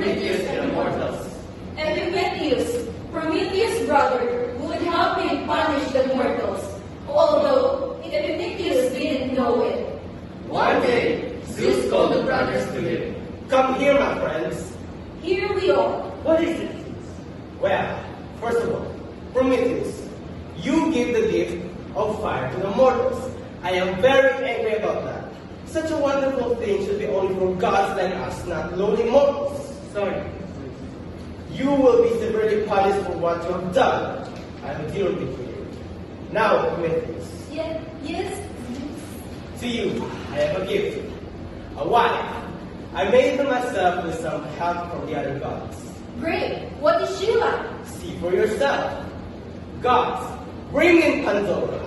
Prometheus and the mortals. Prometheus' brother, would help him punish the mortals, although Epimetheus didn't know it. One day, Zeus called the brothers to him. Come here, my friends. Here we are. What is it? Well, first of all, Prometheus, you give the gift of fire to the mortals. I am very angry about that. Such a wonderful thing should be only for gods like us, not lowly mortals. Sorry. You will be severely punished for what you have done. I will deal with you. Now, Prometheus. Yes. To you, I have a gift. A wife. I made it myself with some help from the other gods. Great. What is she like? See for yourself. Gods, bring in Pandora.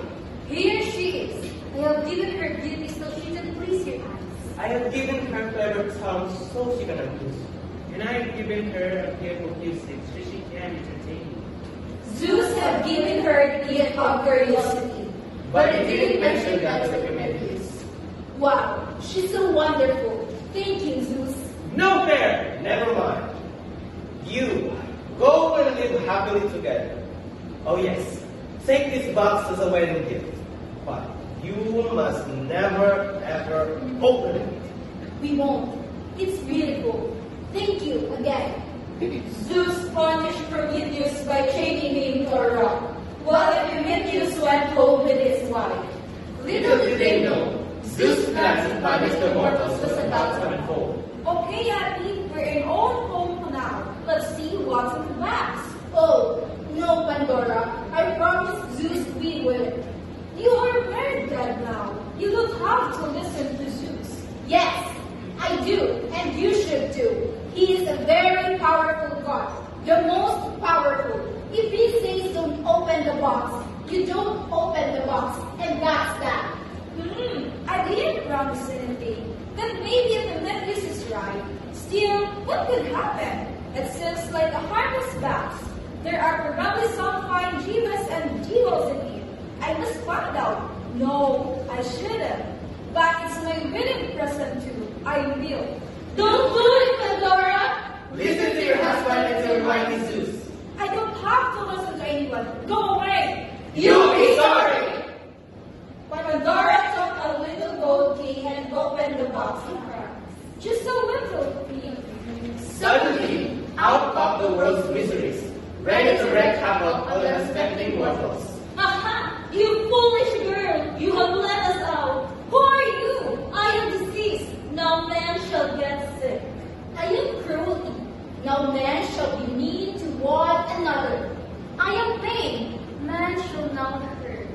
Here she is. I have given her beauty so she can please your eyes. I have given her clever tongue so she can amuse you. And I have given her a gift of music so she can entertain you. Zeus have given her the gift of curiosity, But he didn't mention that to Prometheus. Wow, she's so wonderful. Thank you, Zeus. No fair. Never mind. You, go and live happily together. Oh yes, take this box as a wedding gift. But you must never ever open it. We won't. It's beautiful. Thank you again. Zeus punished Prometheus by chaining him to a rock, while Epimetheus went home with his wife. Little did they know, Zeus' plan to punish the mortals was about to unfold. Okay, Abby, we're in own home now. Let's see what's in the box. Oh, no, Pandora. I promised Zeus we would. You are a married god now. You don't have to listen to Zeus. Yes, I do, and you should too. He is a very powerful god, the most powerful. If he says don't open the box, you don't open the box, and that's that. I didn't promise anything. Then maybe Epimetheus is right. Still, what could happen? It seems like a harmless box. There are probably some fine jivas and jewels in it. I must find out. No, I shouldn't. But it's my wedding present too. I will. Don't do it, Pandora! Listen to your husband and to your mighty Zeus. I don't have to listen to anyone. Go away! You'll be sorry! But Pandora took a little gold key and opened the box in her. Just a little key. Suddenly, out popped the world's miseries, ready to wreak havoc on the unsuspecting mortals. Aha! You foolish girl! You have let us out! Who are you? I am diseased. No man shall get sick. I am cruelty. No man shall be mean to one another. I am pain. Man shall not hurt.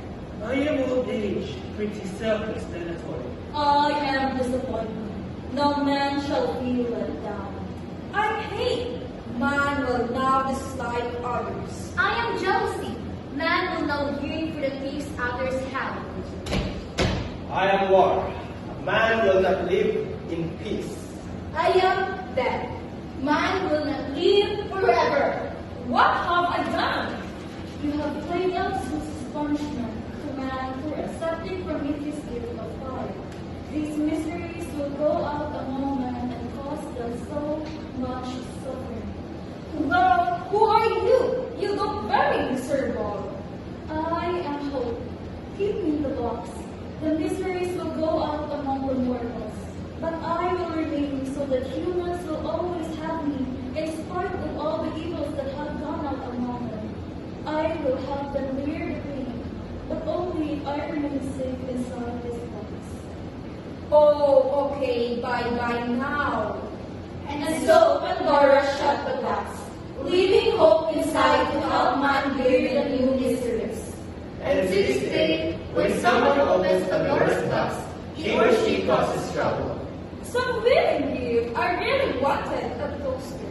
I am old age, pretty self-explanatory. I am disappointment. No man shall feel let down. I hate. Man will now dislike others. I am jealousy. Man will now yearn for the things others have. I am war. Man will not live in peace. I am dead. Man will not live forever. What have I done? You have played out Zeus' punishment to man for accepting Prometheus' gift of fire. These miseries will go out among men and cause them so much suffering. Well, who are you? You look very miserable. I am hope. Give me the box. The miseries will go out among the mortals. But I will remain so that humans will always have me, in spite of all the evils that have gone out among them. I will help them bear the pain, but only if I remain safe inside this box. Oh, okay, bye-bye now. And so Pandora shut the box, leaving hope inside to help man bear the new miseries. And to this day, when someone opens Pandora's box, he or she causes trouble. Some wedding gift I really wanted a toaster.